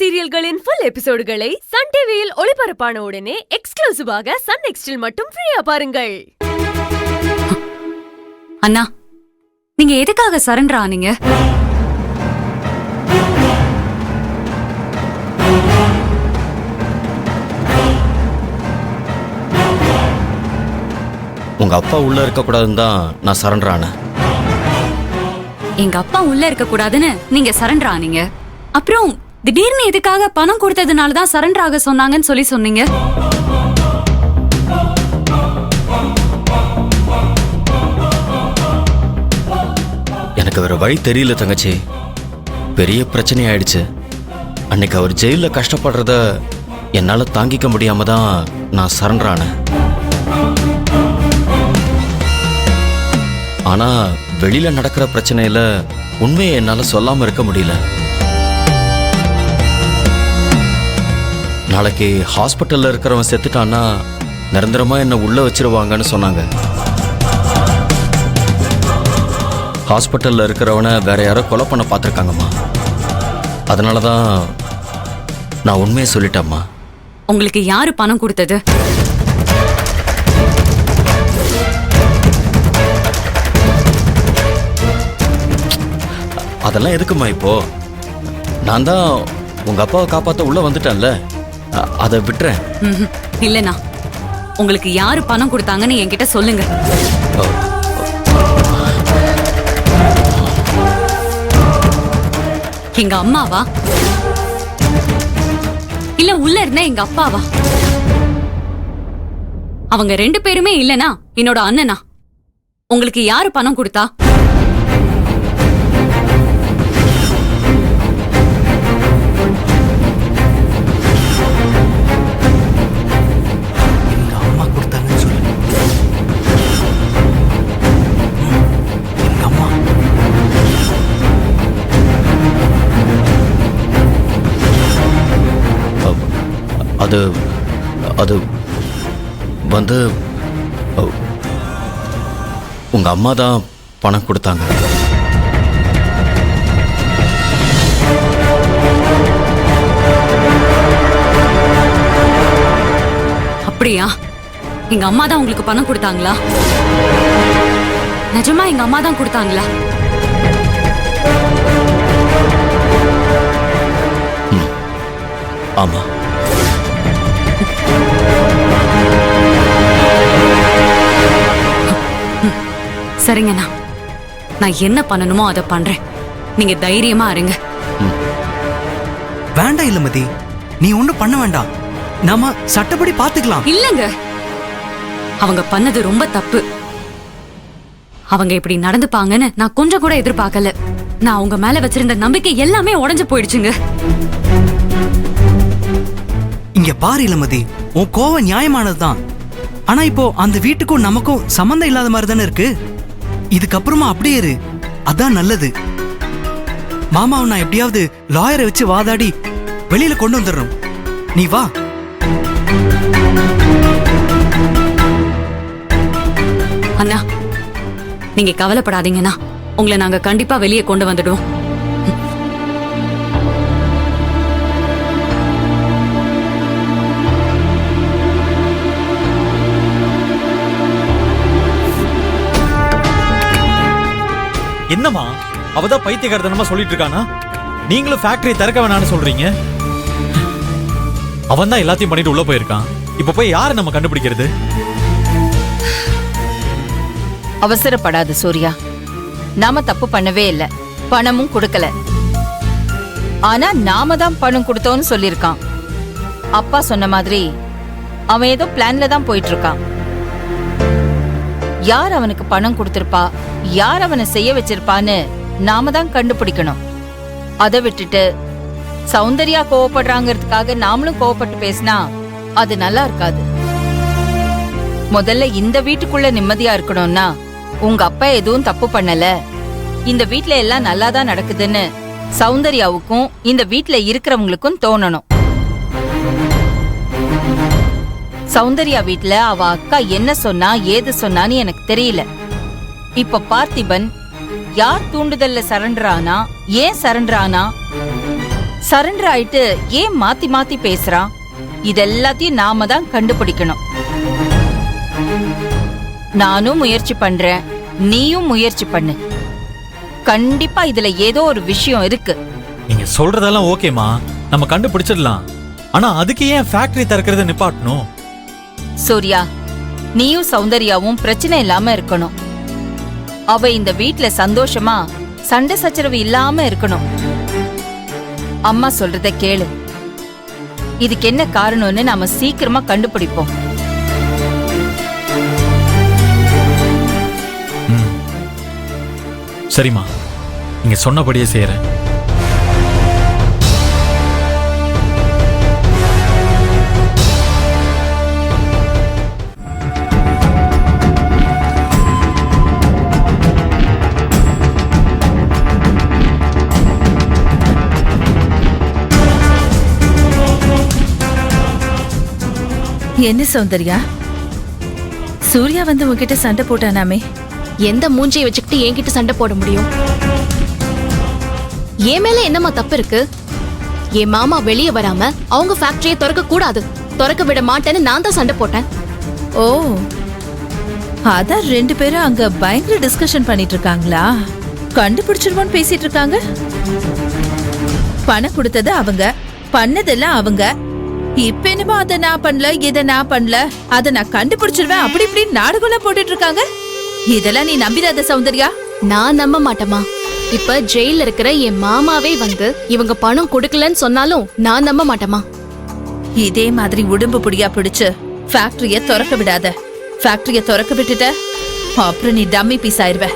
சீரியல்களின் full எபிசோடுகளை Sun டிவியில் ஒளிபரப்பான உடனே எக்ஸ்க்ளூசிவாக சன் நெக்ஸ்டில் மட்டும் ஃப்ரீயா பாருங்கள். அண்ணா, நீங்க எதுக்காக சரண்டர் ஆனீங்க? உங்க அப்பா உள்ள இருக்க கூடாதுன்னு தான் நான் சரண்டர் ஆனேன். எங்க அப்பா உள்ள இருக்க கூடாதுன்னு நீங்க சரண்டர் ஆனீங்க. அப்புறம் திடீர்னு எதுக்காக பணம் கொடுத்ததுனால தான் சரண்டர் ஆக சொன்னாங்கன்னு சொன்னீங்க. எனக்கு வேற வழி தெரியல தங்கச்சி. பெரிய பிரச்சனை ஆயிடுச்சு. அன்னைக்கு அவர் ஜெயில கஷ்டப்படுறத என்னால தாங்கிக்க முடியாம தான் நான் சரண்டர் ஆனேன். ஆனா வெளியில நடக்கிற பிரச்சனையில உண்மையை என்னால சொல்லாம இருக்க முடியல. நாளைக்கு ஹாஸ்பிட்டல்ல இருக்கிறவன் செத்துட்டான்னா நிரந்தரமா என்ன உள்ள வச்சிருவாங்கன்னு சொன்னாங்க. ஹாஸ்பிட்டல்ல இருக்கிறவனை வேற யாரோ கொலை பண்ண பார்த்துருக்காங்கம்மா. அதனாலதான் நான் உண்மையை சொல்லிட்டேம்மா. உங்களுக்கு யாரு பணம் கொடுத்தது? அதெல்லாம் எதுக்குமா இப்போ? நான் தான் உங்க அப்பாவை காப்பாத்த உள்ள வந்துட்டேன்ல, அதை விட்டுறேன். இல்லனா உங்களுக்கு யாரு பணம் கொடுத்தாங்கன்னு என்கிட்ட சொல்லுங்க. எங்க அம்மாவா இல்ல உள்ள இருந்த எங்க அப்பாவா? அவங்க ரெண்டு பேருமே இல்லனா என்னோட அண்ணனா? உங்களுக்கு யாரு பணம் கொடுத்தா? அது வந்து உங்க அம்மா தான் பணம் கொடுத்தாங்க. அப்படியா? எங்க அம்மா தான் உங்களுக்கு பணம் கொடுத்தாங்களா? நிஜமா எங்க அம்மா தான் கொடுத்தாங்களா? ஆமா. சரிங்கண்ணா, நான் என்ன பண்ணணுமோ அதை பண்றேன். நீங்க தைரியமா இருங்க. வேண்டாம் இளமதி, நீ ஒண்ணும் பண்ண வேண்டாம். நாம சட்டப்படி பாத்துக்கலாம். இல்லங்க, அவங்க பண்ணது ரொம்ப தப்பு. அவங்க இப்படி நடந்துப்பாங்கன்னு நான் கொஞ்சம் கூட எதிர்பார்க்கல. நான் அவங்க மேல வச்சிருந்த நம்பிக்கை எல்லாமே உடைஞ்சு போயிடுச்சுங்க. இங்க பாரு இளமதி, உன் கோவம் நியாயமானதுதான். ஆனா இப்போ அந்த வீட்டுக்கும் நமக்கும் சம்பந்தம் இல்லாத மாதிரி தானே இருக்கு. இதுக்கப்புறமா அப்படியே இரு, அதான் நல்லது. மாமாவை நான் எப்படியாவது லாயரை வச்சு வாதாடி வெளியில கொண்டு வந்துடுறோம். நீ வா. அண்ணா, நீங்க கவலைப்படாதீங்கண்ணா, உங்களை நாங்க கண்டிப்பா வெளியே கொண்டு வந்துடுவோம். என்னம்மா அவதான் பைத்தியக்காரத்தனமா சொல்லிட்டு இருக்கானா? நீங்களும் ஃபேக்டரி திறக்க வேணாம்னு சொல்றீங்க. அவன் தான் எல்லாத்தையும் பண்ணிட்டு உள்ள போயிருக்கான். இப்ப போய் யாரை நம்ம கண்டுபிடிக்கிறது? அவசரப்படாது சூர்யா. நாம தப்பு பண்ணவே இல்ல, பணமும் கொடுக்கல. ஆனா நாம தான் பணம் கொடுத்தோம்னு சொல்லிருக்கான். அப்பா சொன்ன மாதிரி அவன் ஏதோ பிளான்ல தான் போயிட்டு இருக்கான். யார் அவனுக்கு பணம் கொடுத்திருப்பா, யார் அவனை செய்ய வச்சிருப்பான்னு நாம தான் கண்டுபிடிக்கணும். அதை விட்டுட்டு சௌந்தர்யா கோவப்படுறாங்கிறதுக்காக நாமளும் கோவப்பட்டு பேசினா அது நல்லா இருக்காது. முதல்ல இந்த வீட்டுக்குள்ள நிம்மதியா இருக்கணும்னா உங்க அப்பா எதுவும் தப்பு பண்ணல, இந்த வீட்ல எல்லாம் நல்லாதான் நடக்குதுன்னு சௌந்தர்யாவுக்கும் இந்த வீட்ல இருக்கிறவங்களுக்கும் தோணணும். சௌந்தர்யா வீட்ல அவ அக்கா என்ன சொன்னா ஏது சொன்னான்னு எனக்கு தெரியல. இப்ப பார்த்திபன் யார் தூண்டுதல்ல சரண்டர் ஆனா, ஏன் சரண்டர் ஆனா? சரண்டர் ஆயிட்டு ஏன் மாத்தி மாத்தி பேசுறான்? இதெல்லாத்தையும் நாம தான் கண்டுபிடிக்கணும். நானும் முயற்சி பண்றேன், நீயும் முயற்சி பண்ணு. கண்டிப்பா இதுல ஏதோ ஒரு விஷயம் இருக்கு. நீங்க சொல்றதெல்லாம் ஓகேமா, நம்ம கண்டுபிடிச்சிடலாம். ஆனா அதுக்கு ஏன் ஃபேக்டரி திறக்கிறத நிப்பாட்டணும்? சூர்யா, நீயும் சௌந்தர்யாவும் பிரச்சனை இல்லாம இருக்கணும். அவ இந்த வீட்ல சந்தோஷமா சண்டை சச்சரவு இல்லாம இருக்கணும். அம்மா சொல்றத கேளு. இதுக்கு என்ன காரணம்னு நாம சீக்கிரமா கண்டுபிடிப்போம். சரிம்மா, நீங்க சொன்னபடியே செய்யறேன். என்ன சௌந்தர்யா, சூர்யா வந்து உன்கிட்ட சண்டை போட்டானாமே? எந்த மூஞ்சியை வச்சுக்கிட்டு என்கிட்ட சண்டை போட முடியும்? என் மேல என்னம்மா தப்பு இருக்கு? என் மாமா வெளியே வராம அவங்க ஃபேக்டரியை திறக்க கூடாது, திறக்க விட மாட்டேன்னு நான் தான் சண்டை போட்டேன். ஓ, அதான் 2 பேரும் அங்க பயங்கர டிஸ்கஷன் பண்ணிட்டு இருக்காங்களா? கண்டுபிடிச்சிருவோன்னு பேசிட்டு இருக்காங்க. பணம் கொடுத்தது அவங்க, பண்ணதெல்லாம் அவங்க. இப்ப என்னமோ அதை நான் பண்ணல, இதை நான் பண்ணல, அதை நான் கண்டுபிடிச்சிருவேன், அப்படி இப்படி நாடகம் போட்டுட்டு இருக்காங்க. இதெல்லாம் நீ நம்பிடாத சௌந்தர்யா. நான் நம்ப மாட்டேமா. இப்ப ஜெயில இருக்கிற என் மாமாவே வந்து இவங்க பணம் கொடுக்கலன்னு சொன்னாலும் நான் நம்ப மாட்டேமா. இதே மாதிரி உடம்பு புடியா பிடிச்சு ஃபேக்டரிய திறக்க விடாத. ஃபேக்டரிய திறக்க விட்டுட்ட அப்புறம் நீ டம்மி பீஸ் ஆயிருவ.